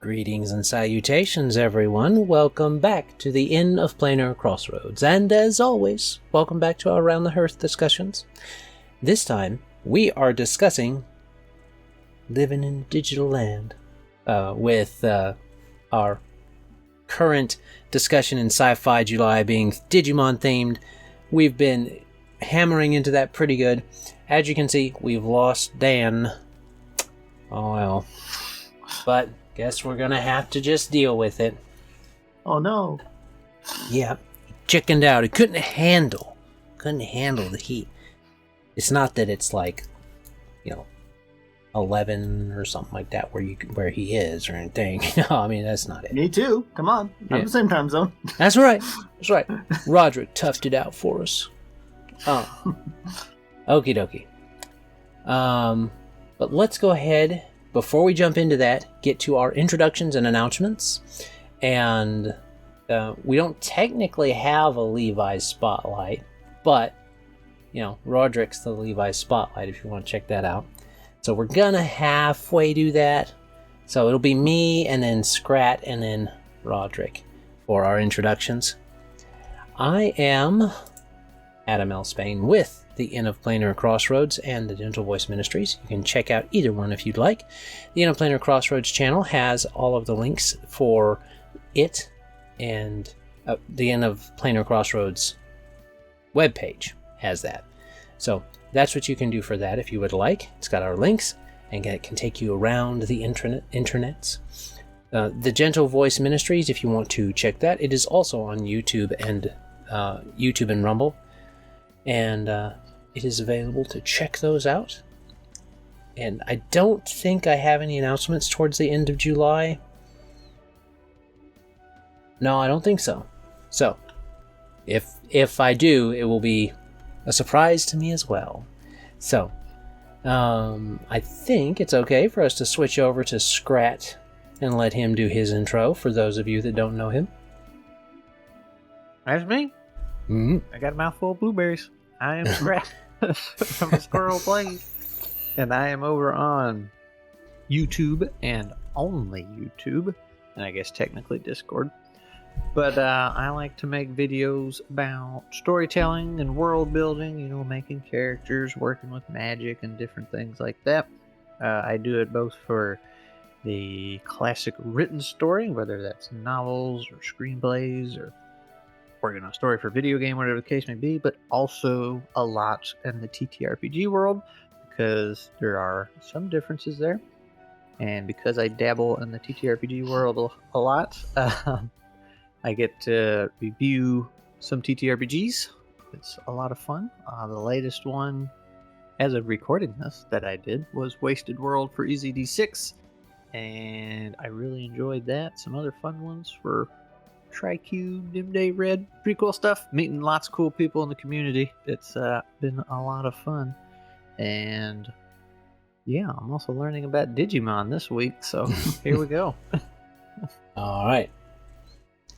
Greetings and salutations, everyone. Welcome back to the Inn of Planar Crossroads. And as always, welcome back to our Around the Hearth discussions. This time, we are discussing Living in Digital Land with our current discussion in Sci-Fi July being Digimon themed. We've been hammering into that pretty good. As you can see, we've lost Dan. Oh well. But guess we're gonna have to just deal with it. Oh no. Yeah, he chickened out. He couldn't handle the heat. It's not that it's like, 11 or something like that where he is or anything. No, I mean that's not it. Me too. Come on, I'm the same time zone. That's right. Roderick toughed it out for us. Oh, okie dokie. But let's go ahead. Before we jump into that, get to our introductions and announcements. And we don't technically have a Levi spotlight, but, Roderick's the Levi spotlight if you want to check that out. So we're going to halfway do that. So it'll be me and then Scrat and then Roderick for our introductions. I am Adam L. Spain with the Inn of Planar Crossroads and the Gentle Voice Ministries. You can check out either one if you'd like. The Inn of Planar Crossroads channel has all of the links for it, and the Inn of Planar Crossroads webpage has that. So that's what you can do for that if you would like. It's got our links, and it can take you around the internets. The Gentle Voice Ministries, if you want to check that, it is also on YouTube and Rumble. And it is available to check those out. And I don't think I have any announcements towards the end of July. No, I don't think so. So, if I do, it will be a surprise to me as well. So, I think it's okay for us to switch over to Scrat and let him do his intro for those of you that don't know him. That's me. Mm-hmm. I got a mouthful of blueberries. I am Scrat from a Squirrel Plays, and I am over on YouTube and only YouTube, and I guess technically Discord. But I like to make videos about storytelling and world building, making characters, working with magic and different things like that. I do it both for the classic written story, whether that's novels or screenplays or working on a story for video game, whatever the case may be, but also a lot in the TTRPG world, because there are some differences there. And because I dabble in the TTRPG world a lot, I get to review some TTRPGs. It's a lot of fun. The latest one, as of recording this, that I did was Wasted World for EZD6, and I really enjoyed that. Some other fun ones for TriQ, Dimday Red, pretty cool stuff. Meeting lots of cool people in the community. It's been a lot of fun. And yeah, I'm also learning about Digimon this week, so here we go. All right.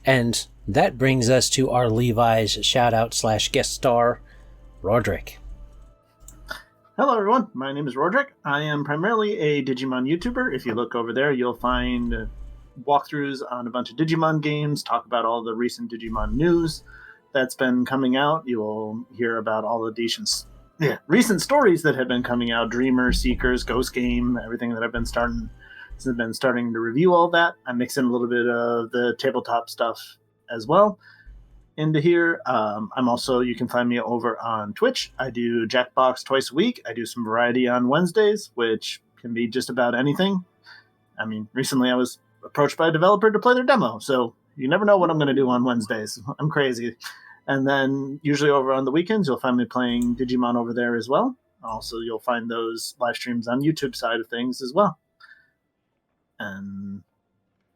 And that brings us to our Levi's shout-out / guest star, Roderick. Hello everyone, my name is Roderick. I am primarily a Digimon YouTuber. If you look over there, you'll find walkthroughs on a bunch of Digimon games, talk about all the recent Digimon news that's been coming out. You will hear about all the recent stories that have been coming out, Dreamer, Seekers, Ghost Game, everything that I've been starting to review all that. I mix in a little bit of the tabletop stuff as well into here. I'm also, you can find me over on Twitch. I do Jackbox twice a week. I do some variety on Wednesdays, which can be just about anything. I mean, recently I was approached by a developer to play their demo, so you never know what I'm going to do on Wednesdays. I'm crazy. And then usually over on the weekends you'll find me playing Digimon over there as well. Also, you'll find those live streams on YouTube side of things as well. And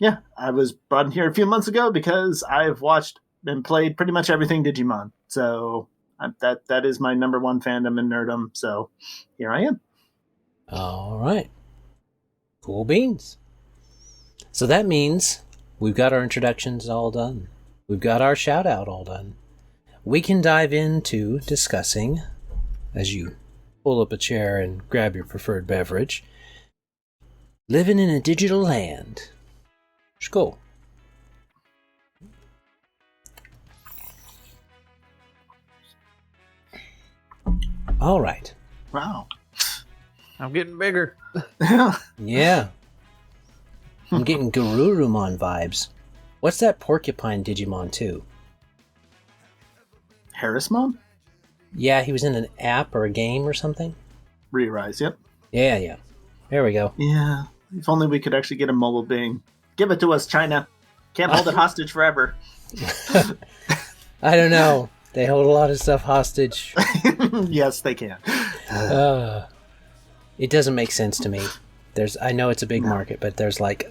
yeah, I was brought in here a few months ago because I've watched and played pretty much everything Digimon, so that is my number one fandom and nerdom, so here I am. All right, cool beans. So that means we've got our introductions all done. We've got our shout-out all done. We can dive into discussing, as you pull up a chair and grab your preferred beverage, Living in a Digital Land. School. All right. Wow. I'm getting bigger. Yeah. I'm getting Garurumon vibes. What's that porcupine Digimon too? Harrismon? Yeah, he was in an app or a game or something. Re-Rise, yep. Yeah. There we go. Yeah. If only we could actually get a mobile Bing. Give it to us, China. Can't hold it hostage forever. I don't know. They hold a lot of stuff hostage. Yes, they can. It doesn't make sense to me. I know it's a big market, but there's like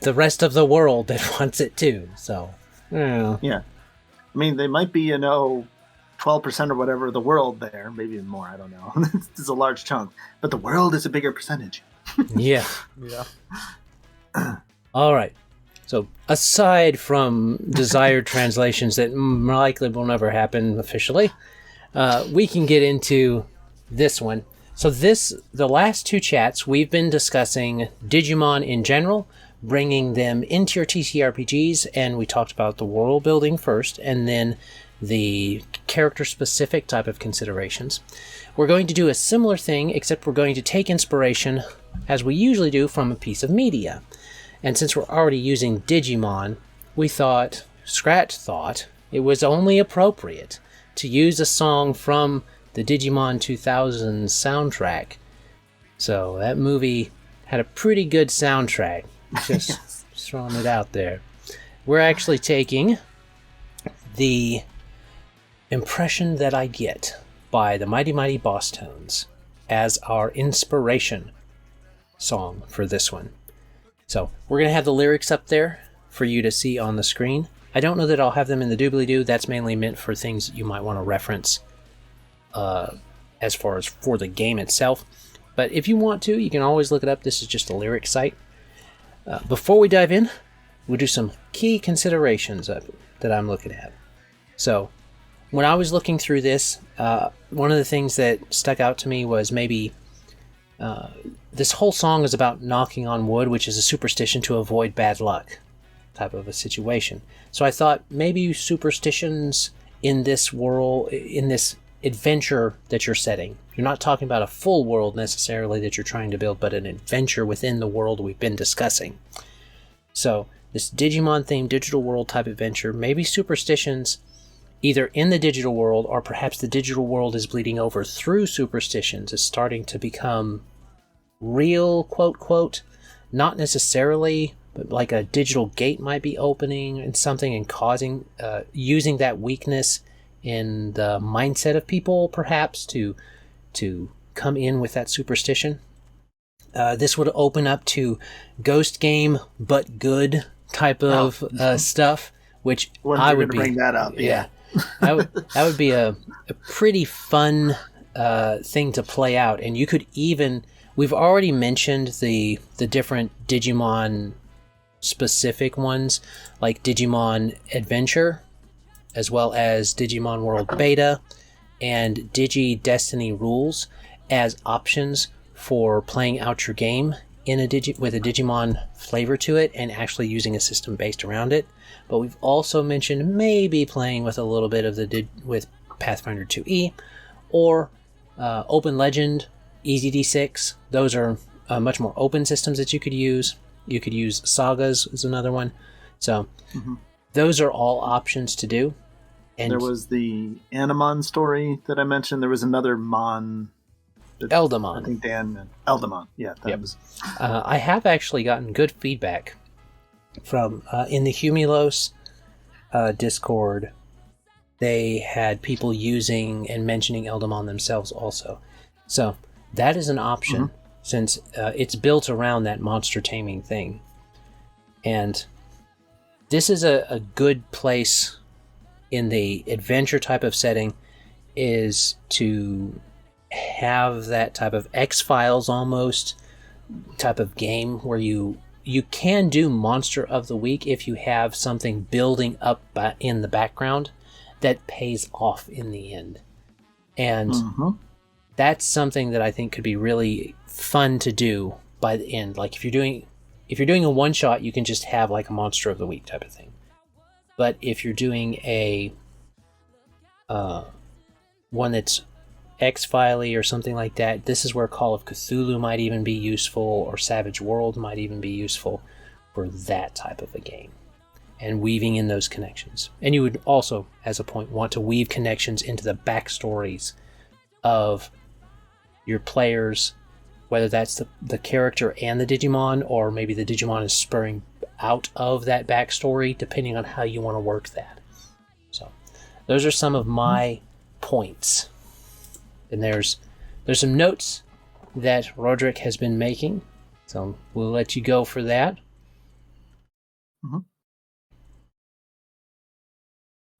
the rest of the world that wants it too. So, Yeah. I mean, they might be, 12% or whatever of the world there. Maybe even more. I don't know. It's a large chunk. But the world is a bigger percentage. Yeah. All right. So, aside from desired translations that likely will never happen officially, we can get into this one. So the last two chats, we've been discussing Digimon in general, bringing them into your TTRPGs, and we talked about the world building first, and then the character-specific type of considerations. We're going to do a similar thing, except we're going to take inspiration, as we usually do, from a piece of media. And since we're already using Digimon, Scratch thought, it was only appropriate to use a song from the Digimon 2000 soundtrack. So that movie had a pretty good soundtrack. Just throwing it out there. We're actually taking the Impression That I Get by the Mighty Mighty Bosstones as our inspiration song for this one. So we're going to have the lyrics up there for you to see on the screen. I don't know that I'll have them in the doobly-doo. That's mainly meant for things that you might want to reference as far as for the game itself. But if you want to, you can always look it up. This is just a lyric site. Before we dive in, we'll do some key considerations that I'm looking at. So when I was looking through this, one of the things that stuck out to me was maybe this whole song is about knocking on wood, which is a superstition to avoid bad luck type of a situation. So I thought maybe superstitions in this world, in this adventure that you're setting. You're not talking about a full world necessarily that you're trying to build, but an adventure within the world we've been discussing. So this Digimon themed digital world type adventure, maybe superstitions either in the digital world, or perhaps the digital world is bleeding over through superstitions, is starting to become real, quote, quote, not necessarily, but like a digital gate might be opening and something and causing, using that weakness in the mindset of people, perhaps, to come in with that superstition. This would open up to ghost game, but good type of stuff, which I would bring that up. Yeah. that would be a pretty fun thing to play out. And you could even, we've already mentioned the different Digimon specific ones, like Digimon Adventure, as well as Digimon World Beta and Digi-Destiny Rules as options for playing out your game in with a Digimon flavor to it and actually using a system based around it. But we've also mentioned maybe playing with a little bit of with Pathfinder 2E or Open Legend, Easy D6. Those are much more open systems that you could use. You could use Sagas is another one. So those are all options to do. And there was the Animon story that I mentioned. There was another Mon. Eldamon. I think Dan. Eldamon. Yeah. That was. I have actually gotten good feedback from in the Humulos Discord. They had people using and mentioning Eldamon themselves also. So that is an option since it's built around that monster taming thing. And this is a good place in the adventure type of setting is to have that type of X-Files almost type of game where you can do Monster of the Week if you have something building up in the background that pays off in the end. And that's something that I think could be really fun to do by the end. Like if you're doing if you're doing a one shot, you can just have like a monster of the week type of thing. But if you're doing a one that's X-Filey or something like that, this is where Call of Cthulhu might even be useful, or Savage World might even be useful for that type of a game, and weaving in those connections. And you would also, as a point, want to weave connections into the backstories of your players, whether that's the character and the Digimon, or maybe the Digimon is spurring out of that backstory, depending on how you want to work that. So those are some of my points. And there's some notes that Roderick has been making, so we'll let you go for that. Mm-hmm.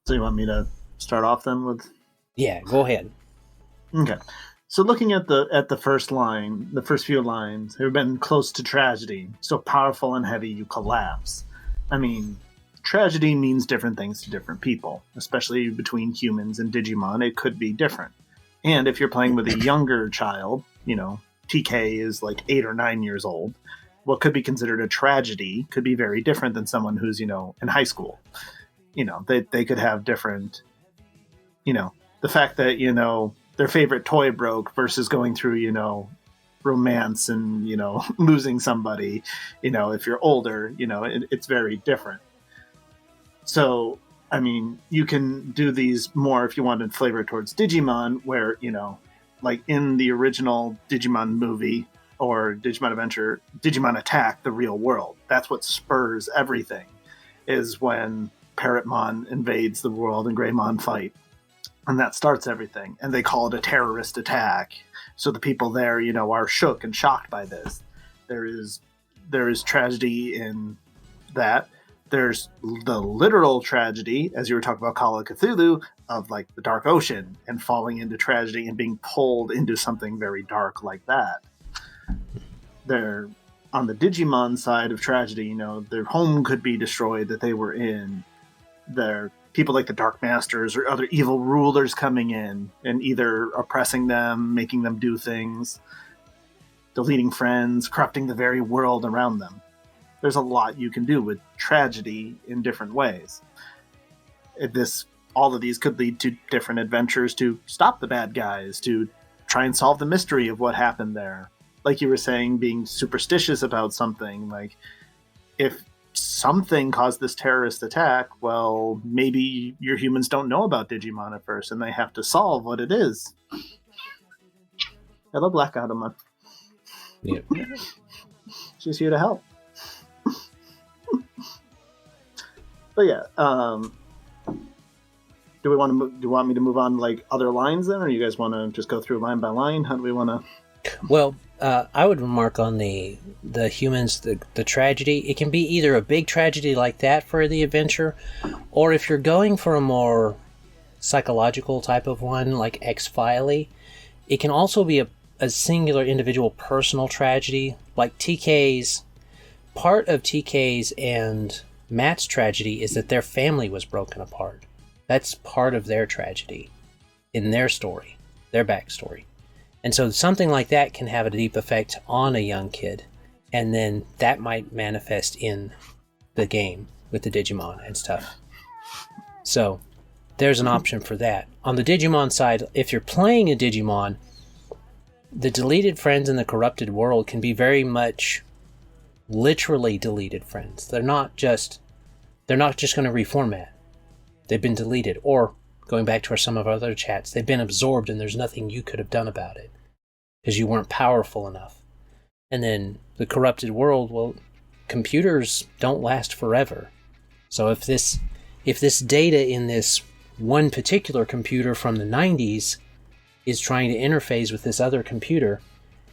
So you want me to start off then with? Yeah, go ahead. Okay. So looking at the first line, the first few lines, have been close to tragedy, so powerful and heavy you collapse. I mean, tragedy means different things to different people, especially between humans and Digimon. It could be different. And if you're playing with a younger child, TK is like 8 or 9 years old, what could be considered a tragedy could be very different than someone who's, in high school. They could have different, the fact that, their favorite toy broke versus going through, romance and, losing somebody, if you're older, it's very different. So, I mean, you can do these more if you wanted flavor towards Digimon, where, like in the original Digimon movie or Digimon Adventure, Digimon attack the real world. That's what spurs everything, is when Parrotmon invades the world and Greymon fight. And that starts everything. And they call it a terrorist attack. So the people there, are shook and shocked by this. There is tragedy in that. There's the literal tragedy, as you were talking about Call of Cthulhu, of like the dark ocean and falling into tragedy and being pulled into something very dark like that. They're on the Digimon side of tragedy, their home could be destroyed that they were in. Their people like the Dark Masters or other evil rulers coming in and either oppressing them, making them do things, deleting friends, corrupting the very world around them. There's a lot you can do with tragedy in different ways. All of these could lead to different adventures to stop the bad guys, to try and solve the mystery of what happened there. Like you were saying, being superstitious about something, like if something caused this terrorist attack, well, maybe your humans don't know about Digimon at first, and they have to solve what it is. Hello, Black Autumn. Yeah. She's here to help. But yeah, do you want me to move on like other lines then, or you guys want to just go through line by line? How do we want to? Well, I would remark on the humans, the tragedy. It can be either a big tragedy like that for the adventure, or if you're going for a more psychological type of one, like X-Filey, it can also be a singular individual personal tragedy, like TK's. Part of TK's and Matt's tragedy is that their family was broken apart. That's part of their tragedy in their story, their backstory. And so something like that can have a deep effect on a young kid, and then that might manifest in the game with the Digimon and stuff. So there's an option for that. On the Digimon side, if you're playing a Digimon, the deleted friends in the corrupted world can be very much literally deleted friends. They're not just going to reformat. They've been deleted, or going back to some of our other chats, they've been absorbed and there's nothing you could have done about it because you weren't powerful enough. And then the corrupted world, well, computers don't last forever. So if this data in this one particular computer from the 90s is trying to interface with this other computer,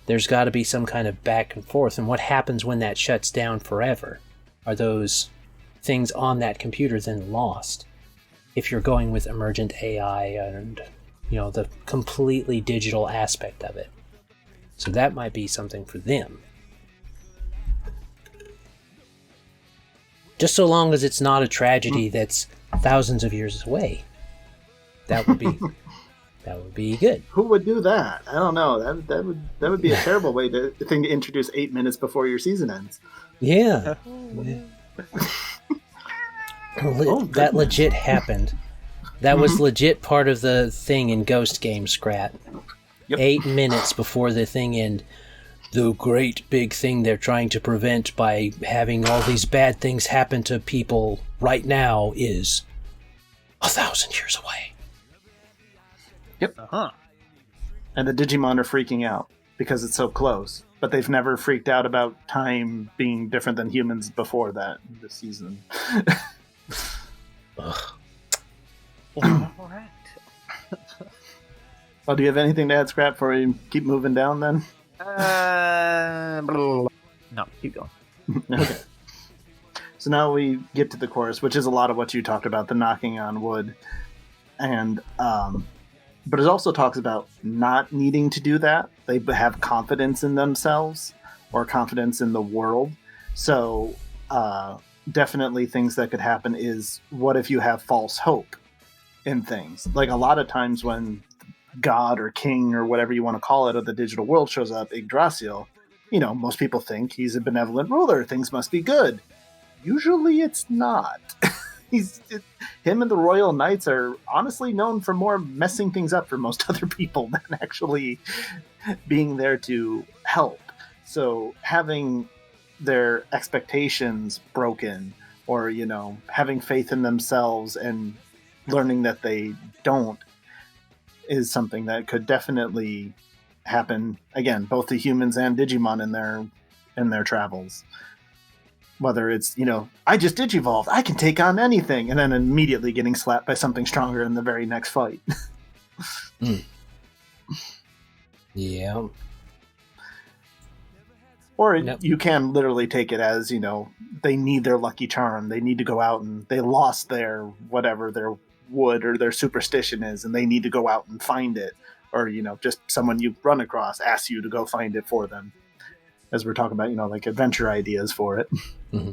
there's got to be some kind of back and forth. And what happens when that shuts down forever? Are those things on that computer then lost? If you're going with emergent AI and, the completely digital aspect of it. So that might be something for them. Just so long as it's not a tragedy that's thousands of years away. That would be good. Who would do that? I don't know. That would be a terrible way to introduce 8 minutes before your season ends. Yeah. That legit happened. That was legit part of the thing in Ghost Game, Scrat. Yep. 8 minutes before the thing ended. The great big thing they're trying to prevent by having all these bad things happen to people right now is 1,000 years away. Yep. Uh-huh. And the Digimon are freaking out because it's so close. But they've never freaked out about time being different than humans before that this season. Ugh. All right. Well, do you have anything to add, Scrap, before we keep moving down then? No, keep going. Okay. So now we get to the chorus, which is a lot of what you talked about, the knocking on wood. And but it also talks about not needing to do that. They have confidence in themselves or confidence in the world. So definitely things that could happen is, what if you have false hope in things? Like a lot of times when God or king or whatever you want to call it of the digital world shows up, Yggdrasil, most people think he's a benevolent ruler. Things must be good. Usually it's not. Him and the Royal Knights are honestly known for more messing things up for most other people than actually being there to help. So having their expectations broken, or having faith in themselves and learning that they don't, is something that could definitely happen again, both to humans and Digimon in their travels. Whether it's, I just digivolved, I can take on anything, and then immediately getting slapped by something stronger in the very next fight. Yeah. Or you can literally take it as, they need their lucky charm. They need to go out and they lost their whatever their wood or their superstition is, and they need to go out and find it. Or, just someone you run across asks you to go find it for them. As we're talking about, like adventure ideas for it. Mm-hmm.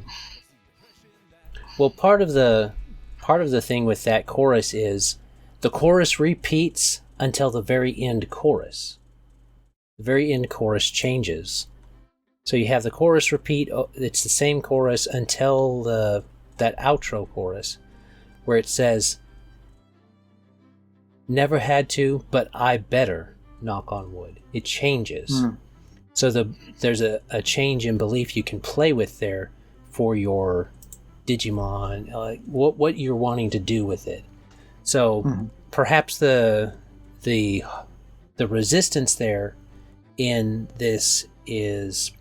Well, part of the thing with that chorus is the chorus repeats until the very end chorus. The very end chorus changes. So you have the chorus repeat. It's the same chorus until that outro chorus, where it says, "Never had to, but I better knock on wood." It changes. Mm. So there's a change in belief you can play with there for your Digimon, what you're wanting to do with it. So perhaps the resistance there in this is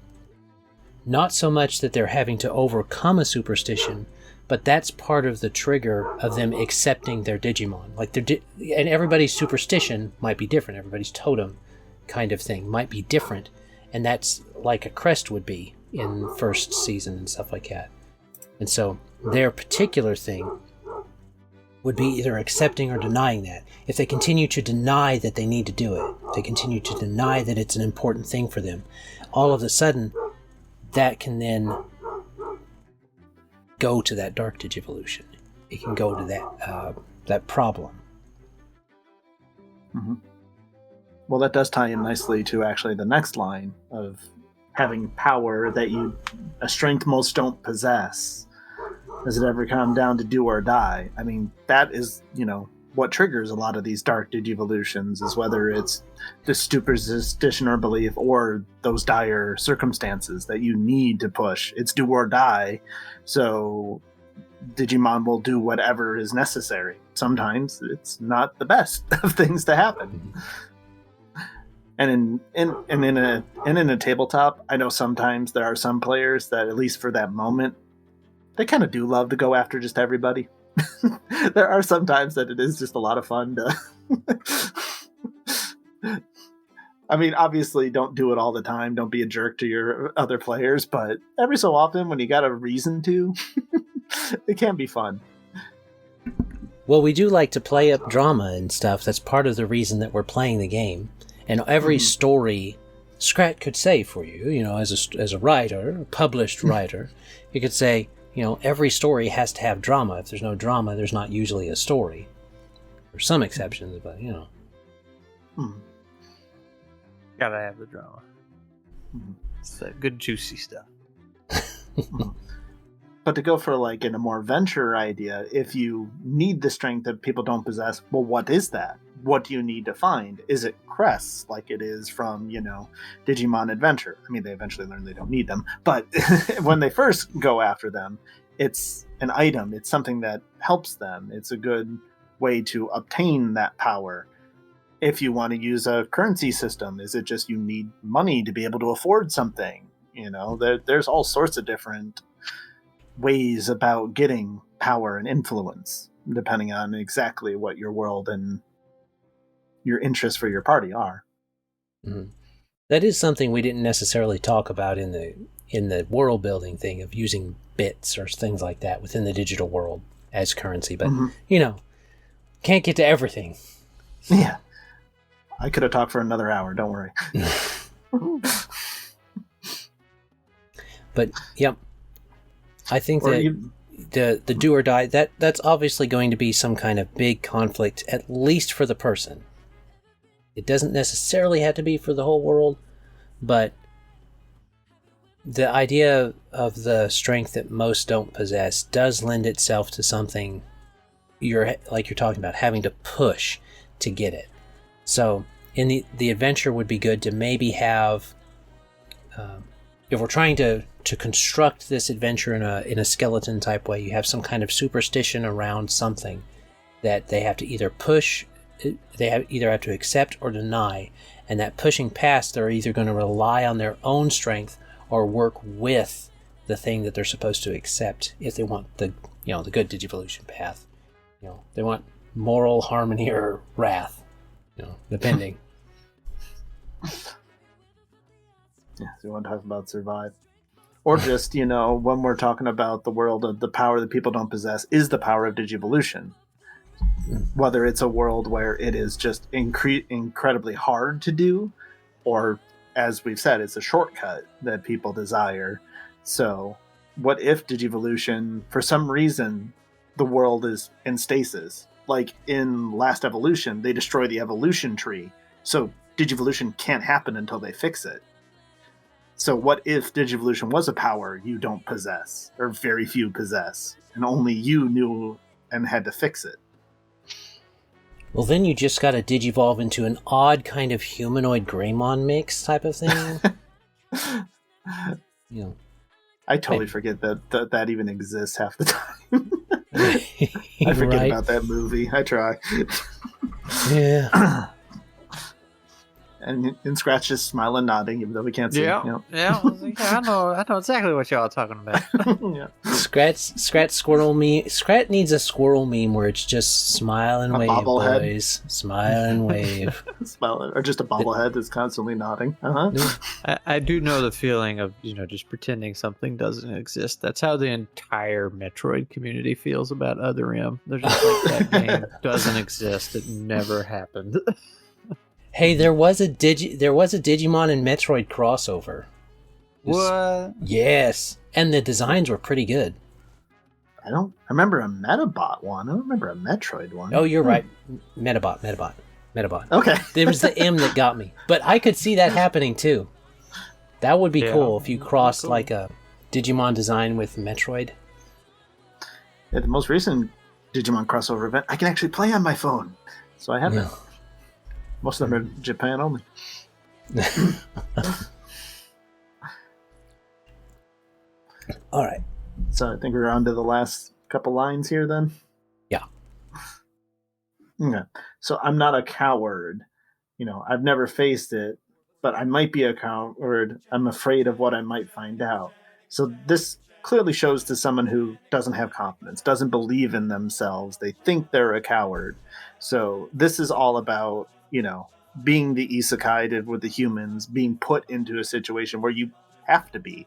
not so much that they're having to overcome a superstition, but that's part of the trigger of them accepting their Digimon. Like and everybody's superstition might be different. Everybody's totem kind of thing might be different. And that's like a crest would be in first season and stuff like that. And so their particular thing would be either accepting or denying that. If they continue to deny that they need to do it, they continue to deny that it's an important thing for them, all of a sudden, that can then go to that dark digivolution. It can go to that problem. Mm-hmm. Well, that does tie in nicely to actually the next line of having power that a strength most don't possess. Does it ever come down to do or die? I mean, that is, what triggers a lot of these dark digivolutions, is whether it's the superstition or belief or those dire circumstances that you need to push. It's do or die. So Digimon will do whatever is necessary. Sometimes it's not the best of things to happen. And in a tabletop, I know sometimes there are some players that, at least for that moment, they kind of do love to go after just everybody. There are some times that it is just a lot of fun to... I mean, obviously, don't do it all the time. Don't be a jerk to your other players, but every so often, when you got a reason to, it can be fun. Well, we do like to play up drama and stuff. That's part of the reason that we're playing the game. And every story Scrat could say for you, as a writer, a published writer, you could say, every story has to have drama. If there's no drama, there's not usually a story. There's some exceptions, but, Gotta have the drama. It's that good juicy stuff. But to go for like in a more venture idea, if you need the strength that people don't possess, well, what is that? What do you need to find? Is it crests like it is from, Digimon Adventure? I mean, they eventually learn they don't need them, but when they first go after them, it's an item. It's something that helps them. It's a good way to obtain that power. If you want to use a currency system, is it just you need money to be able to afford something? There's all sorts of different ways about getting power and influence, depending on exactly what your world and your interests for your party are. Mm-hmm. That is something we didn't necessarily talk about in the world building thing of using bits or things like that within the digital world as currency, but can't get to everything. Yeah, I could have talked for another hour. Don't worry. But yep, I think that the do or die, that's obviously going to be some kind of big conflict, at least for the person. It doesn't necessarily have to be for the whole world, but the idea of the strength that most don't possess does lend itself to something you're talking about, having to push to get it. So in the adventure would be good to maybe have, if we're trying to construct this adventure in a skeleton type way, you have some kind of superstition around something that they have to either push, either have to accept or deny, and that pushing past, they're either going to rely on their own strength or work with the thing that they're supposed to accept if they want the good Digivolution path. They want moral harmony or wrath, depending. Yeah, so you want to talk about survive. Or just, when we're talking about the world of the power that people don't possess is the power of Digivolution. Whether it's a world where it is just incredibly hard to do, or, as we've said, it's a shortcut that people desire. So, what if Digivolution, for some reason, the world is in stasis? Like in Last Evolution, they destroy the evolution tree, so Digivolution can't happen until they fix it. So what if Digivolution was a power you don't possess, or very few possess, and only you knew and had to fix it? Well, then you just got to digivolve into an odd kind of humanoid Greymon mix type of thing. I totally forget that even exists half the time. I forget about that movie. I try. Yeah. And Scratch is smiling, nodding, even though we can't see. Yeah, I know exactly what y'all are talking about. Yeah. Scratch squirrel meme. Scratch needs a squirrel meme where it's just smile and wave, boys. Smile and wave. Smile, or just a bobblehead that's constantly nodding. I do know the feeling of just pretending something doesn't exist. That's how the entire Metroid community feels about Other M. They're just like, that game doesn't exist. It never happened. Hey, there was a Digimon and Metroid crossover. What? Yes, and the designs were pretty good. I remember a Metabot one. I don't remember a Metroid one. Oh, you're right. Metabot. Okay. There was the M that got me, but I could see that happening too. That would be cool if you crossed like a Digimon design with Metroid. Yeah, the most recent Digimon crossover event, I can actually play on my phone, so I have it. Most of them are Japan only. All right. So I think we're on to the last couple lines here then. Yeah. Okay. So I'm not a coward. I've never faced it, but I might be a coward. I'm afraid of what I might find out. So this clearly shows to someone who doesn't have confidence, doesn't believe in themselves. They think they're a coward. So this is all about being the isekai did with the humans, being put into a situation where you have to be.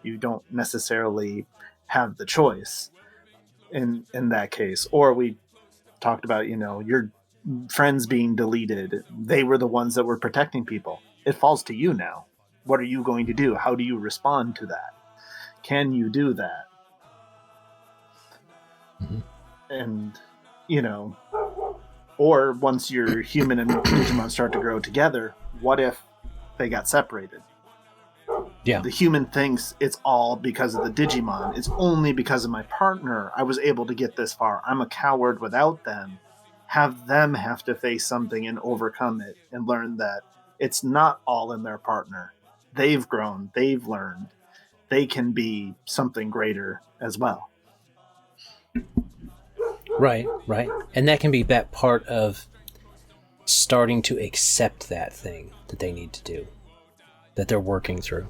You don't necessarily have the choice in that case. Or we talked about, your friends being deleted. They were the ones that were protecting people. It falls to you now. What are you going to do? How do you respond to that? Can you do that? Mm-hmm. And, or once your human and Digimon start to grow together, what if they got separated? Yeah. The human thinks it's all because of the Digimon. It's only because of my partner I was able to get this far. I'm a coward without them. Have them have to face something and overcome it and learn that it's not all in their partner. They've grown. They've learned. They can be something greater as well. Right. And that can be that part of starting to accept that thing that they need to do, that they're working through.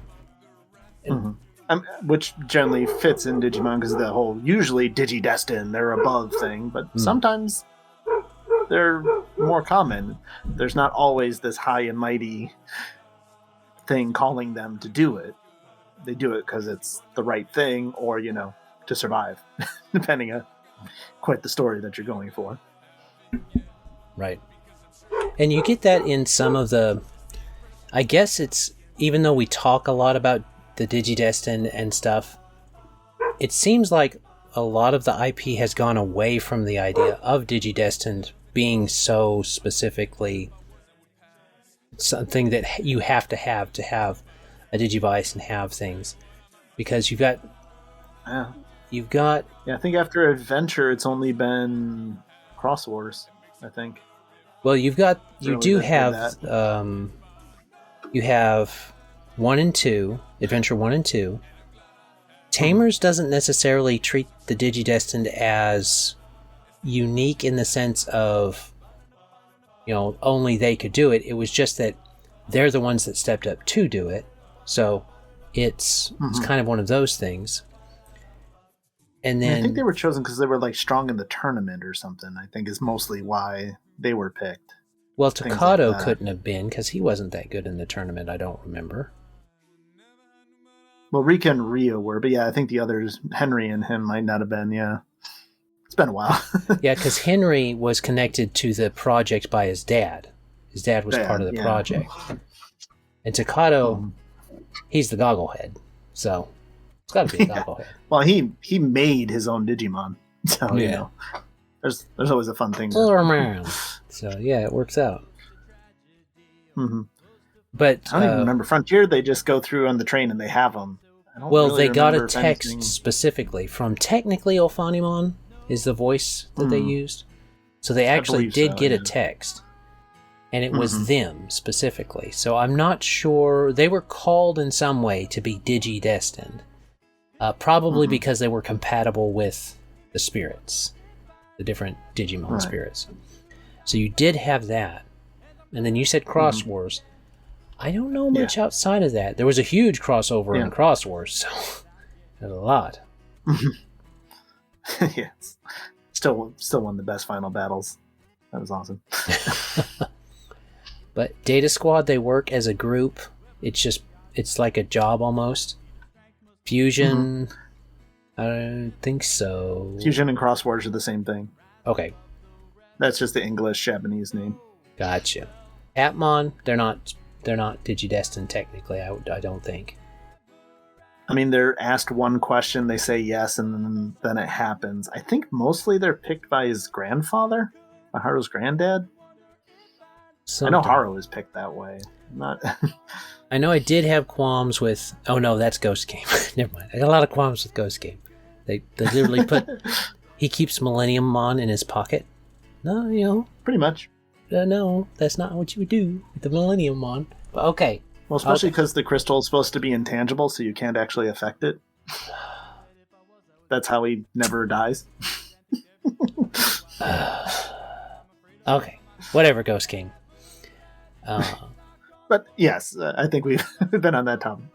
Which generally fits in Digimon because the whole usually Digi-Destiny, they're above thing, but sometimes they're more common. There's not always this high and mighty thing calling them to do it. They do it because it's the right thing or, to survive, depending on quite the story that you're going for. Right. And you get that in some of the... I guess it's... Even though we talk a lot about the Digi-Destiny and stuff, it seems like a lot of the IP has gone away from the idea of Digi-Destiny being so specifically something that you have to have a Digivice and have things. Because you've got... Yeah, I think after Adventure, it's only been Cross Wars, I think. Well, you have 1 and 2, Adventure 1 and 2. Tamers doesn't necessarily treat the Digi-Destiny as unique in the sense of, only they could do it. It was just that they're the ones that stepped up to do it. So it's kind of one of those things. And then I think they were chosen because they were strong in the tournament or something, I think is mostly why they were picked. Well, Takato couldn't have been because he wasn't that good in the tournament, I don't remember. Well, Rika and Rio were, but yeah, I think the others, Henry and him, might not have been, yeah. It's been a while. Yeah, because Henry was connected to the project by his dad. His dad was part of the project. And Takato, he's the gogglehead, so it's got to be a gogglehead. Well, he made his own Digimon, so, there's always a fun thing. So, yeah, it works out. But I don't even remember. Frontier, they just go through on the train and they have them. They got a text specifically from technically Ophanimon is the voice that they used. So they actually did get a text. And it was them specifically. So I'm not sure. They were called in some way to be Digi-Destined. Probably because they were compatible with the spirits. The different Digimon spirits. So you did have that. And then you said Cross Wars. I don't know much outside of that. There was a huge crossover in Cross Wars, so there's a lot. Yeah, still one of the best final battles. That was awesome. But Data Squad, they work as a group. It's like a job almost. Fusion, I don't think so. Fusion and Cross Wars are the same thing. Okay. That's just the English Japanese name. Gotcha. Atmon, they're not Digi-Destined technically, I don't think. I mean, they're asked one question, they say yes, and then it happens. I think mostly they're picked by his grandfather, by Haru's granddad. I know Haru is picked that way. Not. I know I did have qualms with... Oh no, that's Ghost Game. Never mind. I got a lot of qualms with Ghost Game. They literally put... He keeps Millennium Mon in his pocket. No, Pretty much. No, that's not what you would do with the Millennium Mon. But okay. Well, especially because the crystal is supposed to be intangible, so you can't actually affect it. That's how he never dies. Okay. Whatever, Ghost King. But yes, I think we've been on that topic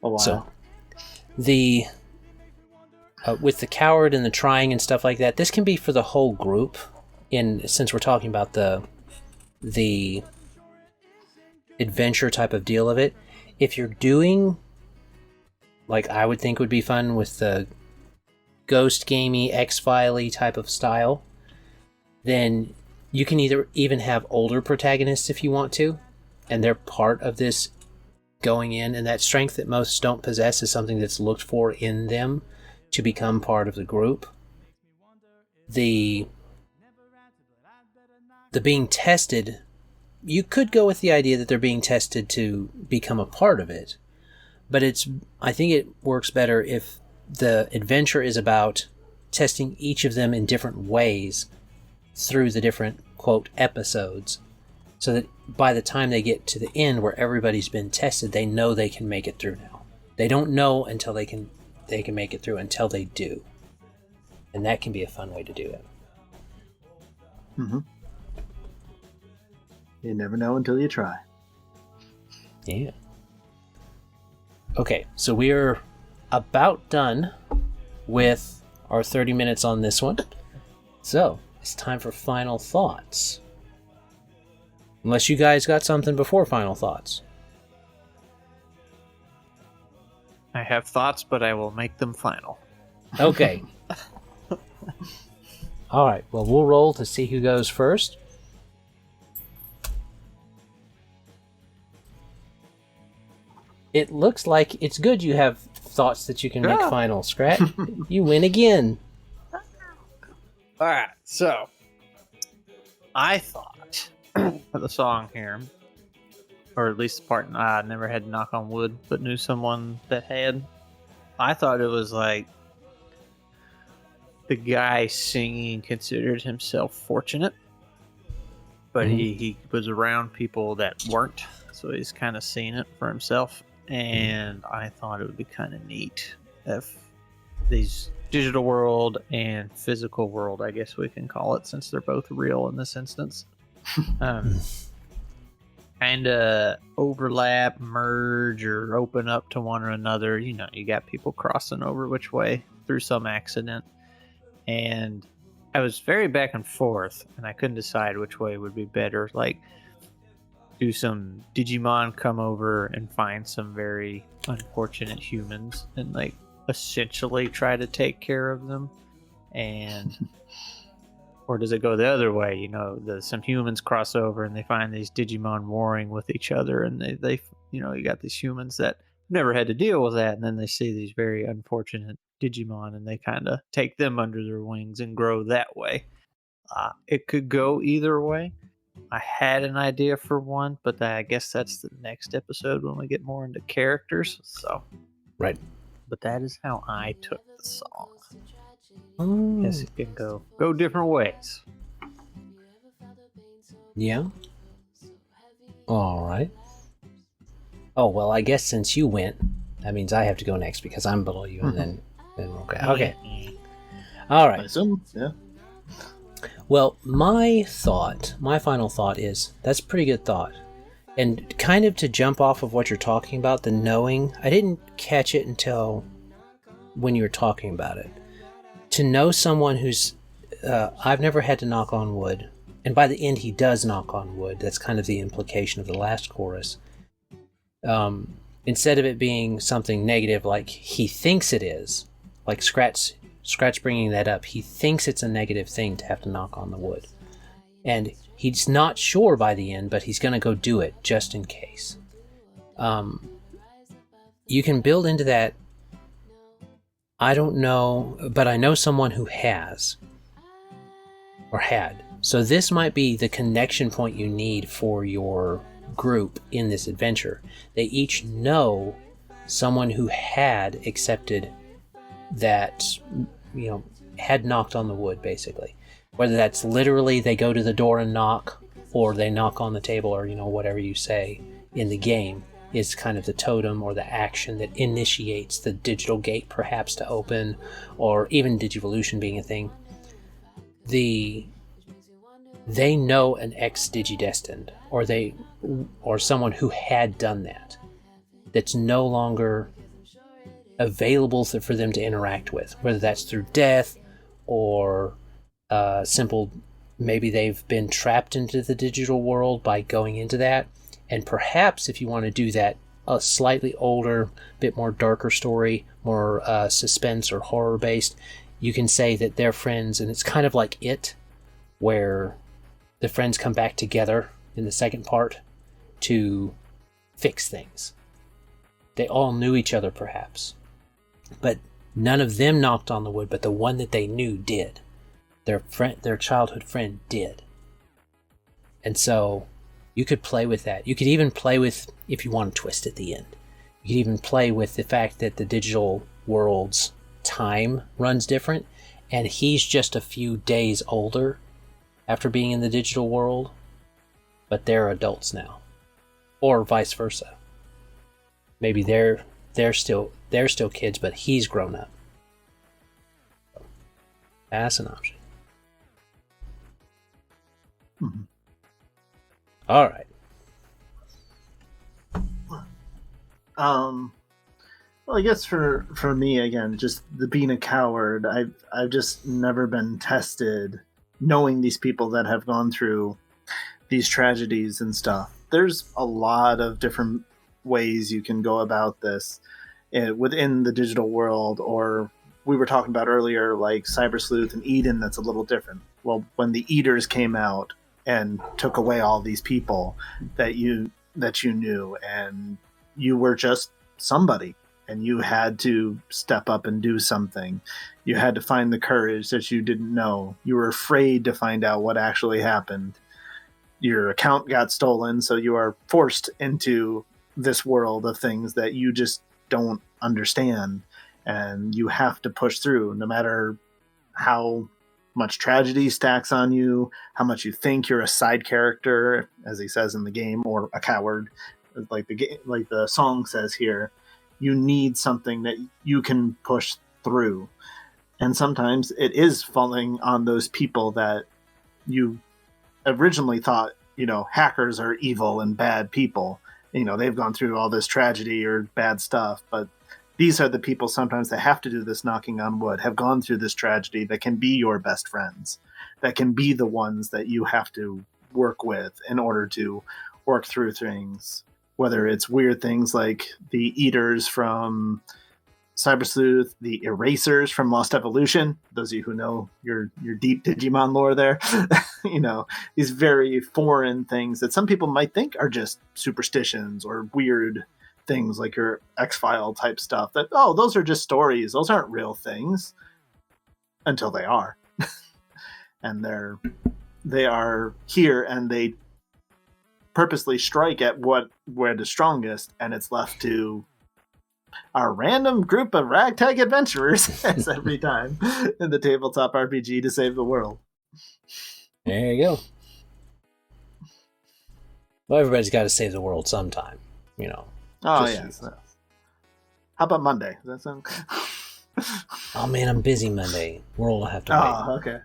a while. So, with the coward and the trying and stuff like that, this can be for the whole group. Since we're talking about the adventure type of deal of it, if you're doing, like I would think would be fun with the ghost gamey X-File-y type of style, then you can even have older protagonists if you want to, and they're part of this going in, and that strength that most don't possess is something that's looked for in them to become part of the group. The being tested, you could go with the idea that they're being tested to become a part of it, But I think it works better if the adventure is about testing each of them in different ways through the different, quote, episodes, so that by the time they get to the end where everybody's been tested, they know they can make it through now. They don't know until they can make it through until they do. And that can be a fun way to do it. Mm-hmm. You never know until you try. Yeah. Okay, so we're about done with our 30 minutes on this one. So, it's time for final thoughts. Unless you guys got something before final thoughts. I have thoughts, but I will make them final. Okay. All right, well, we'll roll to see who goes first. It looks like it's good you have thoughts that you can make final, Scrat. You win again. All right, so I thought for the song here, or at least the part I never had to knock on wood, but knew someone that had. I thought it was like the guy singing considered himself fortunate, but he was around people that weren't, so he's kind of seen it for himself. And I thought it would be kind of neat if these digital world and physical world, I guess we can call it, since they're both real in this instance, kind of overlap, merge, or open up to one another. You know, you got people crossing over which way through some accident. And I was very back and forth, and I couldn't decide which way would be better. Like, do some Digimon come over and find some very unfortunate humans and, like, essentially try to take care of them? And or does it go the other way? You know, some humans cross over and they find these Digimon warring with each other, and they you know, you got these humans that never had to deal with that, and then they see these very unfortunate Digimon and they kind of take them under their wings and grow that way. It could go either way. I had an idea for one, but I guess that's the next episode when we get more into characters. So, right. But that is how I took the song. Oh. Yes, it can go different ways. Yeah. All right. Oh, well, I guess since you went, that means I have to go next because I'm below you, and then okay. All right. I assume, yeah. Well, my final thought is that's a pretty good thought. And kind of to jump off of what you're talking about, the knowing, I didn't catch it until when you were talking about it. To know someone who's, I've never had to knock on wood, and by the end he does knock on wood. That's kind of the implication of the last chorus. Instead of it being something negative like he thinks it is, like Scratch bringing that up, he thinks it's a negative thing to have to knock on the wood. And he's not sure by the end, but he's going to go do it just in case. You can build into that. I don't know, but I know someone who has, or had. So this might be the connection point you need for your group in this adventure. They each know someone who had accepted that, you know, had knocked on the wood, basically. Whether that's literally they go to the door and knock, or they knock on the table, or, you know, whatever you say in the game is kind of the totem or the action that initiates the digital gate perhaps to open, or even Digivolution being a thing. They know an ex-Digi-Destined, or someone who had done that, that's no longer available for them to interact with, whether that's through death or simple, maybe they've been trapped into the digital world by going into that. And perhaps if you want to do that, a slightly older, bit more darker story, more suspense or horror based, you can say that they're friends, and it's kind of like It, where the friends come back together in the second part to fix things. They all knew each other perhaps, but none of them knocked on the wood, but the one that they knew did. Their childhood friend did. And so you could play with that. You could even play with, if you want to twist at the end, You could even play with the fact that the digital world's time runs different, and he's just a few days older after being in the digital world, but they're adults now, or vice versa. Maybe they're still kids, but he's grown up. That's an option. Mm-hmm. All right. Well, I guess for me, again, just the being a coward, I've just never been tested knowing these people that have gone through these tragedies and stuff. There's a lot of different ways you can go about this within the digital world, or we were talking about earlier, like Cyber Sleuth and Eden, that's a little different. Well, when the Eaters came out and took away all these people that you knew, and you were just somebody, and you had to step up and do something. You had to find the courage that you didn't know. You were afraid to find out what actually happened. Your account got stolen, so you are forced into this world of things that you just don't understand, and you have to push through no matter how much tragedy stacks on you, how much you think you're a side character, as he says in the game, or a coward, like the song says here. You need something that you can push through, and sometimes it is falling on those people that you originally thought, hackers are evil and bad people. They've gone through all this tragedy or bad stuff, but these are the people sometimes that have to do this knocking on wood, have gone through this tragedy, that can be your best friends, that can be the ones that you have to work with in order to work through things. Whether it's weird things like the Eaters from Cyber Sleuth, the Erasers from Lost Evolution, those of you who know your deep Digimon lore there, these very foreign things that some people might think are just superstitions or weird things, like your X-File type stuff, that, those are just stories, those aren't real things, until they are. And they are here, and they purposely strike at where the strongest, and it's left to our random group of ragtag adventurers as every time in the tabletop RPG to save the world. There you go. Well, everybody's got to save the world sometime, Oh, yes. How about Monday? Does that sound... Oh, man, I'm busy Monday. World will have to wait. Oh, okay.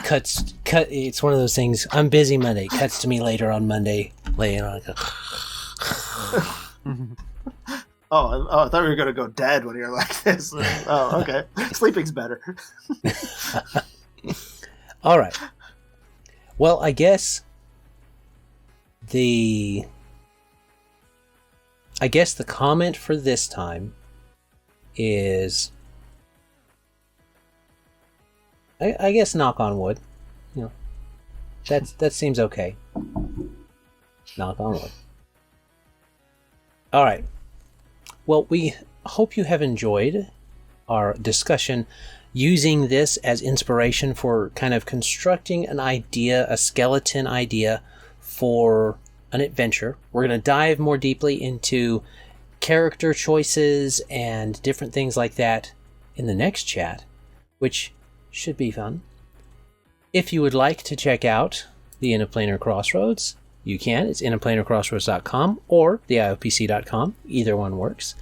Cut. It's one of those things. I'm busy Monday. Cuts to me later on Monday, laying on. I thought we were gonna go dead when you're like this. Oh, okay. Sleeping's better. All right. Well, I guess the comment for this time is, I guess, knock on wood. That seems okay. Knock on wood. All right. Well, we hope you have enjoyed our discussion using this as inspiration for kind of constructing an idea, a skeleton idea for an adventure. We're going to dive more deeply into character choices and different things like that in the next chat, which should be fun. If you would like to check out the Interplanar Crossroads, you can. It's interplanarcrossroads.com or theiopc.com. Either one works.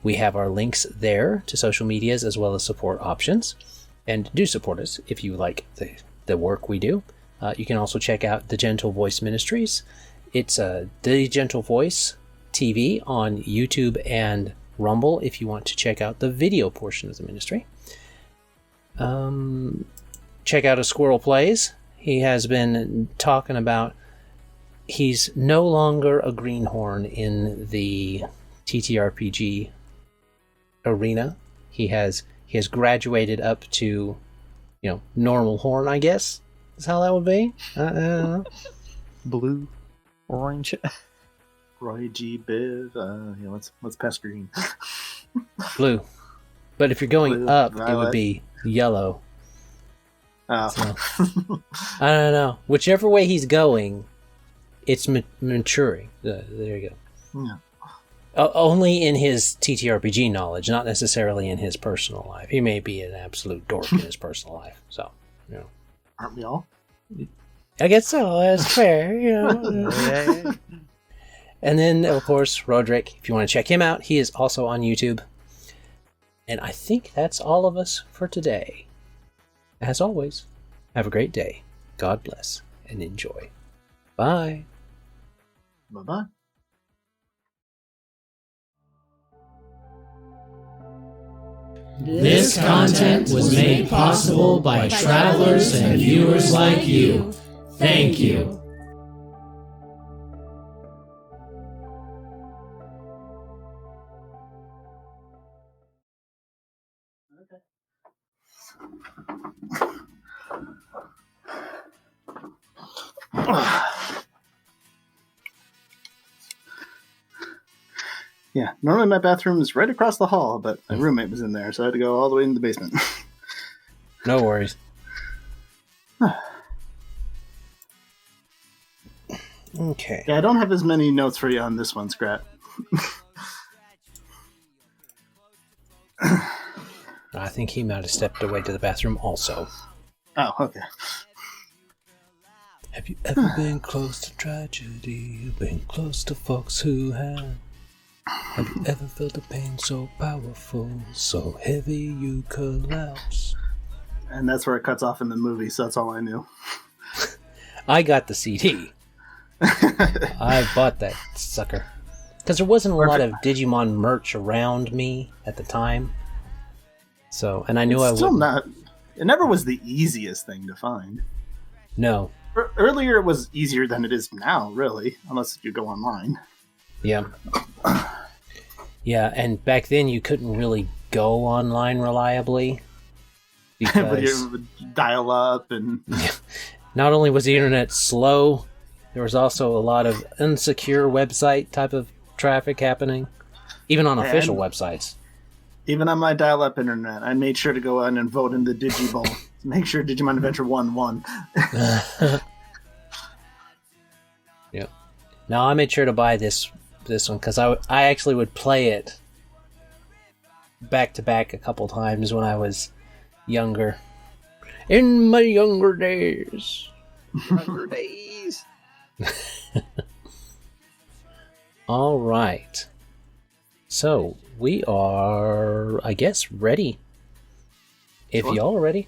We have our links there to social medias as well as support options. And do support us if you like the work we do. You can also check out The Gentle Voice Ministries. It's The Gentle Voice TV on YouTube and Rumble if you want to check out the video portion of the ministry. Check out A Squirrel Plays. He has been talking about he's no longer a greenhorn in the TTRPG arena. He has graduated up to, normal horn, I guess, is how that would be. Blue, orange. Roy G. Biv. Let's pass green. Blue. But if you're going Blue, up, violet. it would be yellow. Oh. So, I don't know. Whichever way he's going, it's maturing. There you go. Yeah. Only in his TTRPG knowledge, not necessarily in his personal life. He may be an absolute dork in his personal life. So, Aren't we all? I guess so. That's fair. Yeah. And then, of course, Roderick, if you want to check him out, he is also on YouTube. And I think that's all of us for today. As always, have a great day. God bless and enjoy. Bye. Bye-bye. This content was made possible by travelers and viewers like you. Thank you. Yeah, normally my bathroom is right across the hall, but my roommate was in there, so I had to go all the way in the basement. No worries. Okay. Yeah, I don't have as many notes for you on this one, Scrat. I think he might have stepped away to the bathroom also. Oh, okay. Have you ever been close to tragedy? Been close to folks who have? Have you ever felt a pain so powerful, so heavy you collapse? And that's where it cuts off in the movie, so that's all I knew. I got the CD. I bought that sucker. Because there wasn't a lot of Digimon merch around me at the time. So, and I knew I would. Still not. It never was the easiest thing to find. No. Earlier it was easier than it is now, really, unless you go online. Yeah. Yeah, and back then you couldn't really go online reliably. But Because you would dial up and... not only was the internet slow, there was also a lot of insecure website type of traffic happening. Even on official websites. Even on my dial-up internet, I made sure to go on and vote in the Digibowl to make sure Digimon Adventure 1 won. Yeah. No, I made sure to buy this one because I actually would play it back to back a couple times when I was younger. In my younger days. Younger days. All right. So we are, I guess, ready. If Sure. y'all are ready.